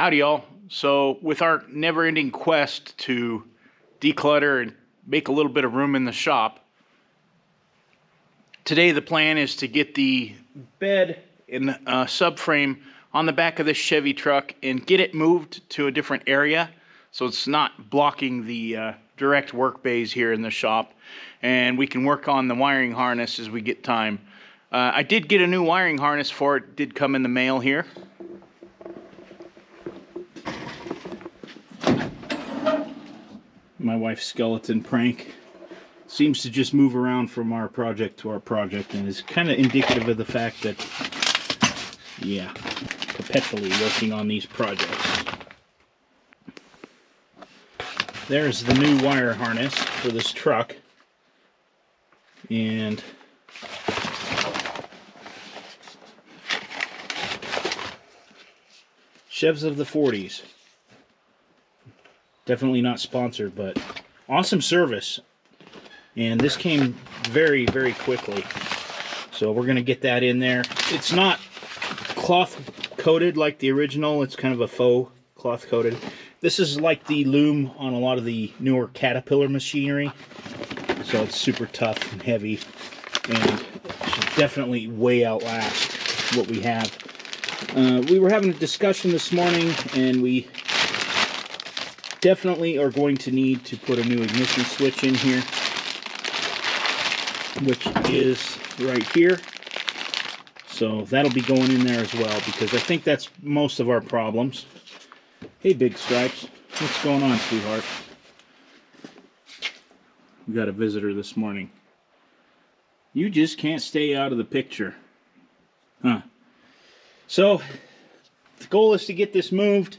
Howdy y'all. So with our never-ending quest to declutter and make a little bit of room in the shop, today the plan is to get the bed and subframe on the back of this Chevy truck and get it moved to a different area so it's not blocking the direct work bays here in the shop, and we can work on the wiring harness as we get time. I did get a new wiring harness for it. It did come in the mail here. My wife's skeleton prank seems to just move around from our project to our project, and is kind of indicative of the fact that, yeah, perpetually working on these projects. There's the new wire harness for this truck, and Chevs of the 40s. Definitely not sponsored, but awesome service. And this came very, very quickly. So we're going to get that in there. It's not cloth coated like the original. It's kind of a faux cloth coated. This is like the loom on a lot of the newer Caterpillar machinery. So it's super tough and heavy, and should definitely way outlast what we have. We were having a discussion this morning, and we definitely are going to need to put a new ignition switch in here, which is right here. So that'll be going in there as well, because I think that's most of our problems. Hey, Big Stripes. What's going on, sweetheart? We got a visitor this morning. You just can't stay out of the picture. Huh. So the goal is to get this moved.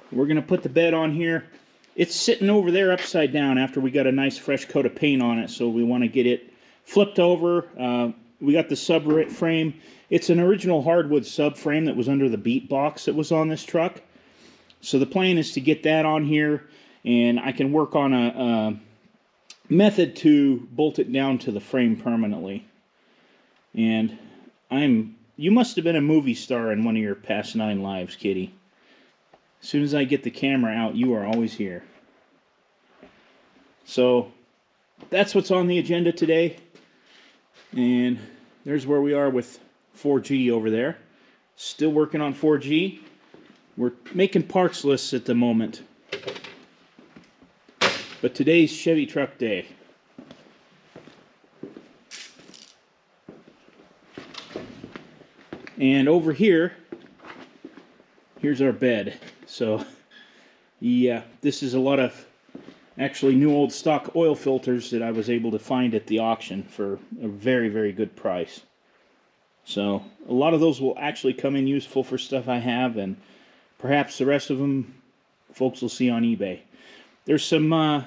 We're going to put the bed on here. It's sitting over there upside down after we got a nice fresh coat of paint on it, so we want to get it flipped over. We got the subframe. It's an original hardwood subframe that was under the beat box that was on this truck. So the plan is to get that on here, and I can work on a method to bolt it down to the frame permanently. And you must have been a movie star in one of your past 9 lives, kitty. As soon as I get the camera out, you are always here. So that's what's on the agenda today. And there's where we are with 4G over there. Still working on 4G. We're making parts lists at the moment. But today's Chevy truck day. And over here, here's our bed. So, yeah, this is a lot of actually new old stock oil filters that I was able to find at the auction for a very, very good price. So, a lot of those will actually come in useful for stuff I have, and perhaps the rest of them folks will see on eBay. There's some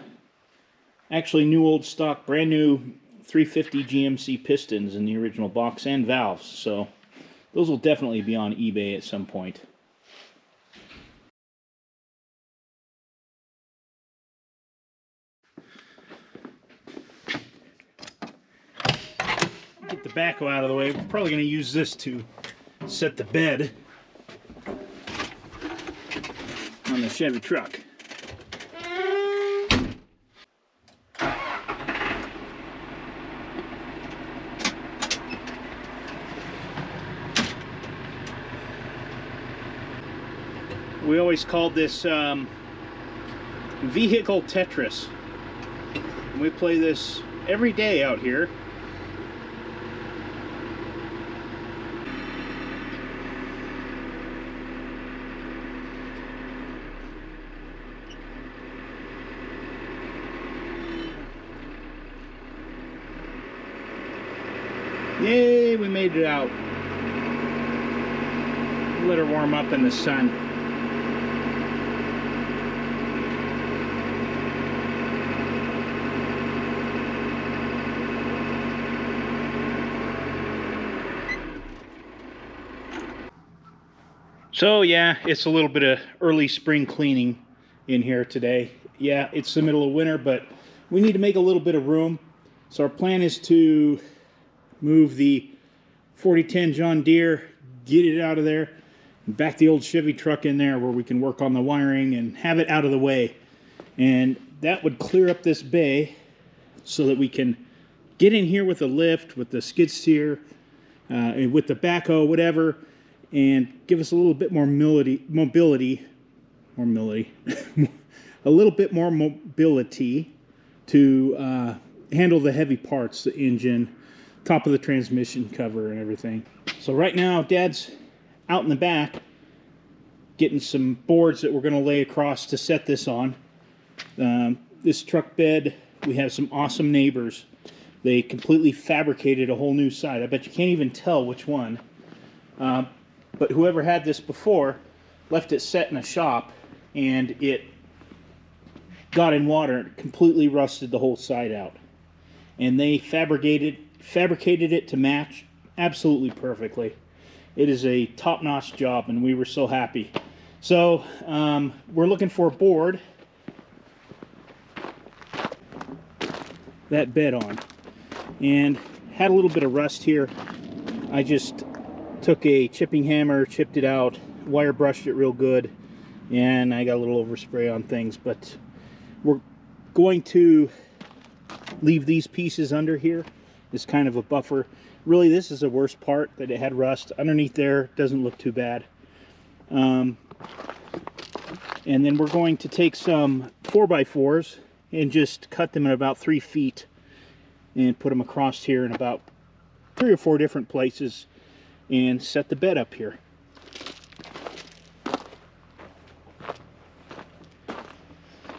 actually new old stock, brand new 350 GMC pistons in the original box and valves. So, those will definitely be on eBay at some point. Get the backhoe out of the way. We're probably going to use this to set the bed on the Chevy truck. We always called this vehicle Tetris. We play this every day out here. Yay, we made it out. Let her warm up in the sun. So yeah, it's a little bit of early spring cleaning in here today. Yeah, it's the middle of winter, but we need to make a little bit of room. So our plan is to move the 4010 John Deere, get it out of there, back the old Chevy truck in there where we can work on the wiring and have it out of the way. And that would clear up this bay so that we can get in here with a lift, with the skid steer, with the backhoe, whatever, and give us a little bit more mobility, a little bit more mobility to handle the heavy parts, the engine, top of the transmission cover and everything. So right now, Dad's out in the back getting some boards that we're going to lay across to set this on. This truck bed, we have some awesome neighbors. They completely fabricated a whole new side. I bet you can't even tell which one. But whoever had this before left it set in a shop, and it got in water and completely rusted the whole side out. And they fabricated it to match absolutely perfectly. It is a top-notch job, and we were so happy. So we're looking for a board that bed on, and had a little bit of rust here. I just took a chipping hammer, chipped it out, wire brushed it real good, and I got a little overspray on things. But we're going to leave these pieces under here as kind of a buffer. Really, this is the worst part, that it had rust. Underneath there doesn't look too bad. And then we're going to take some 4x4s and just cut them in about 3 feet and put them across here in about 3 or 4 different places and set the bed up here.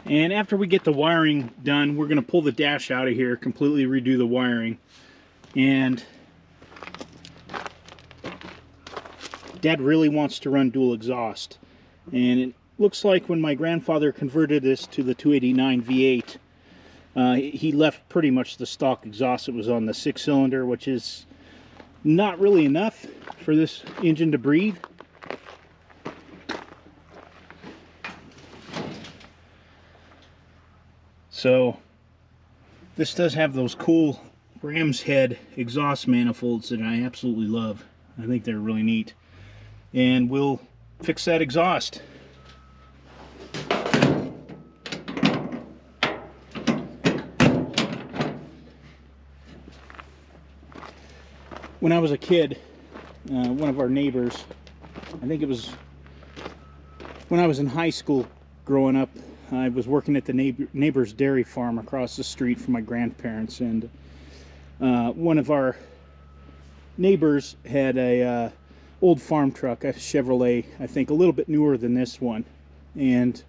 And after we get the wiring done, we're going to pull the dash out of here, completely redo the wiring. And Dad really wants to run dual exhaust. And it looks like when my grandfather converted this to the 289 V8, he left pretty much the stock exhaust that was on the 6-cylinder, which is not really enough for this engine to breathe. So this does have those cool ram's head exhaust manifolds that I absolutely love. I think they're really neat. And we'll fix that exhaust. When I was a kid, one of our neighbors, I think it was when I was in high school growing up, I was working at the neighbor's dairy farm across the street from my grandparents, and one of our neighbors had a old farm truck, a Chevrolet, I think a little bit newer than this one, and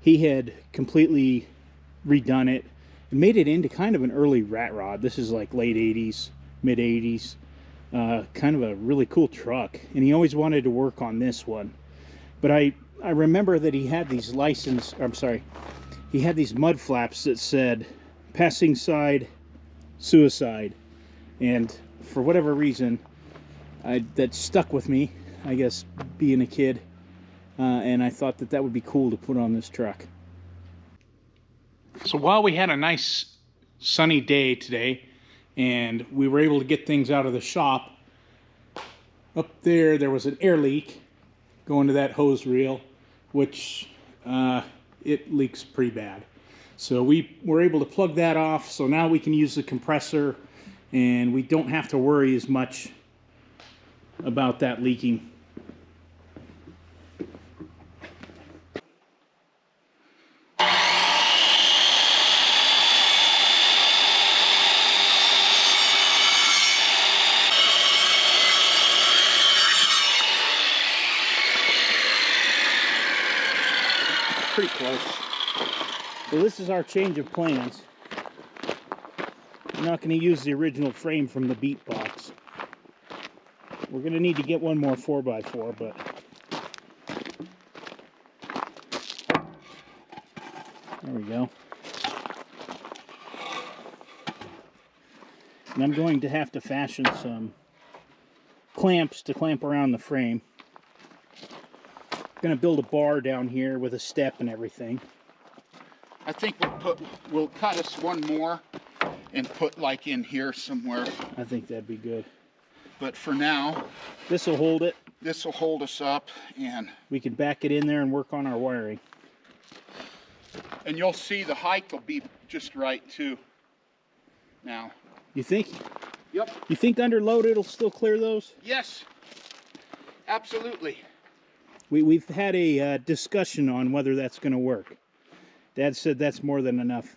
he had completely redone it and made it into kind of an early rat rod. This is like late 80s, mid 80s, kind of a really cool truck, and he always wanted to work on this one. But I remember that he had these he had these mud flaps that said passing side suicide, and for whatever reason that stuck with me, I guess, being a kid, and I thought that would be cool to put on this truck. So while we had a nice sunny day today and we were able to get things out of the shop, up there was an air leak going to that hose reel, which it leaks pretty bad. So we were able to plug that off, so now we can use the compressor and we don't have to worry as much about that leaking. Pretty close. So this is our change of plans. I'm not going to use the original frame from the beat box. We're going to need to get one more 4x4, but there we go. And I'm going to have to fashion some clamps to clamp around the frame. I'm going to build a bar down here with a step and everything. I think we'll cut us one more and put like in here somewhere. I think that'd be good. But for now, this will hold it. This will hold us up, and we can back it in there and work on our wiring. And you'll see the height will be just right too. Now. You think? Yep. You think under load it'll still clear those? Yes. Absolutely. We've had a discussion on whether that's going to work. Dad said that's more than enough.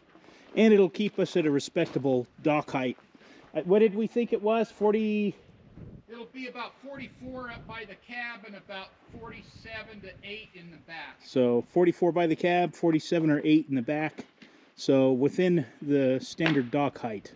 And it'll keep us at a respectable dock height. What did we think it was? 40? It'll be about 44 up by the cab and about 47 to 8 in the back. So 44 by the cab, 47 or 8 in the back. So within the standard dock height.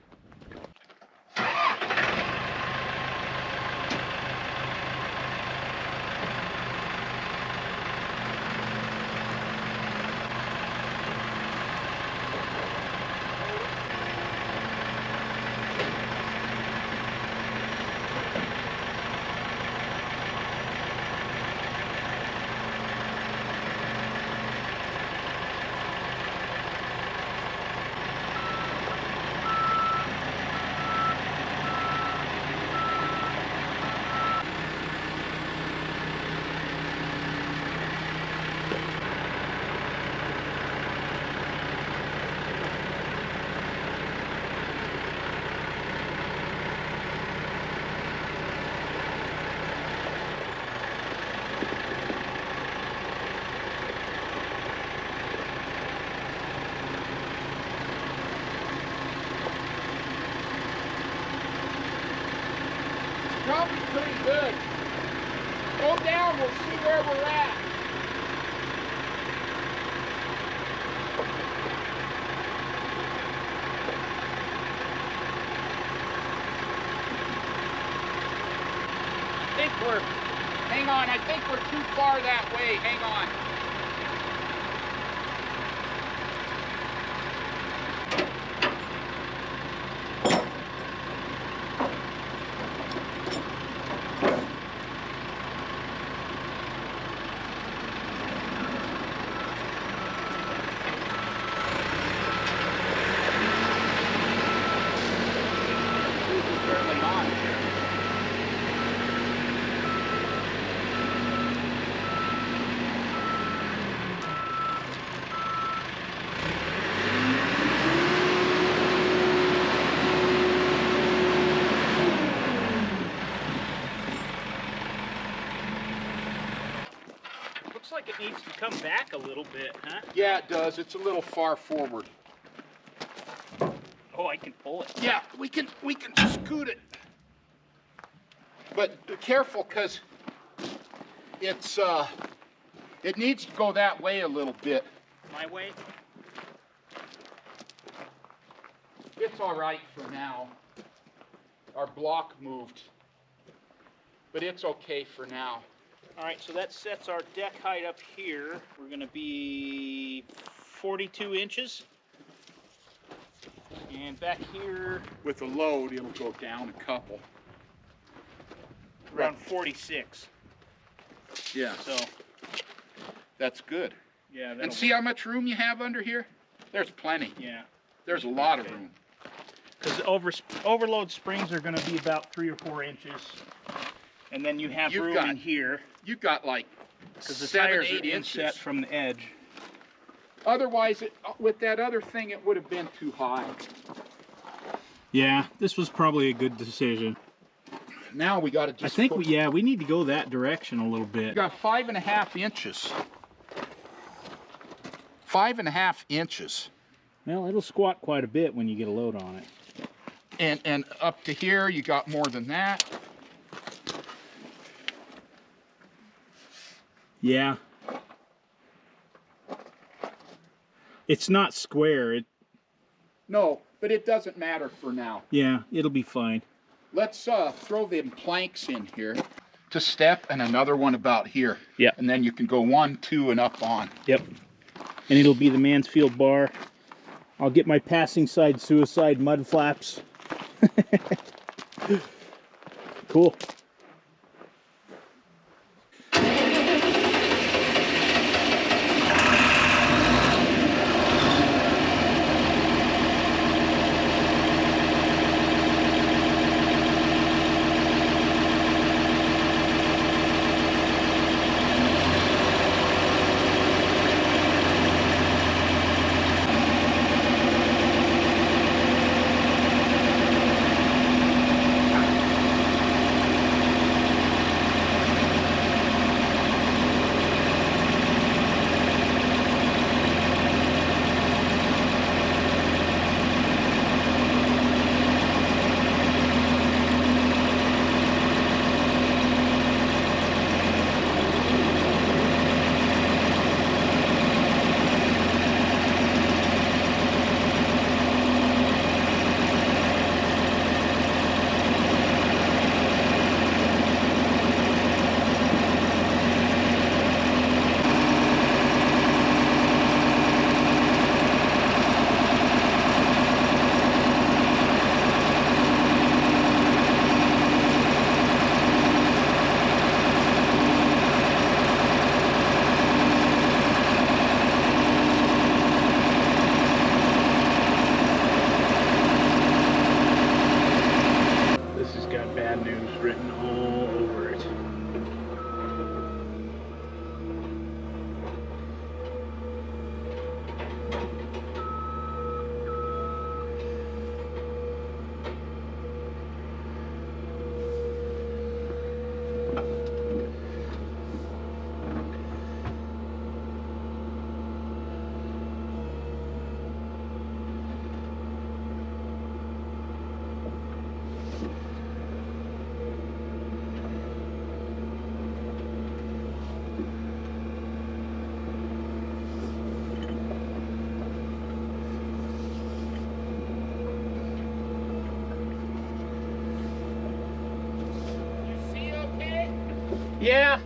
Probably pretty good. Go down, we'll see where we're at. Hang on, I think we're too far that way. Hang on. Looks like it needs to come back a little bit, huh? Yeah, it does. It's a little far forward. Oh, I can pull it. Yeah, we can scoot it. But be careful, because it's it needs to go that way a little bit. My way? It's all right for now. Our block moved, but it's okay for now. All right, so that sets our deck height up here. We're going to be 42 inches. And back here, With the load, it'll go down a couple. around 46. Yeah, So, that's good. yeah. And see how much room you have under here? There's plenty. Yeah. There's a lot of room. Because overload springs are going to be about 3 or 4 inches. And then you have You've room got- in here. You've got like Because the 7, tires 8 are inset inches. from the edge. Otherwise, with that other thing, it would have been too high. Yeah, this was probably a good decision. Now we got to I just. think we need to go that direction a little bit. We got 5.5 inches. 5.5 inches, Well, it'll squat quite a bit when you get a load on it. and up to here you got more than that. Yeah. It's not square. No, but it doesn't matter for now. Yeah, it'll be fine. Let's throw them planks in here to step, and another one about here. Yep. And then you can go 1, 2, and up on. Yep. And it'll be the Mansfield bar. I'll get my passing side suicide mud flaps. Cool. Yeah.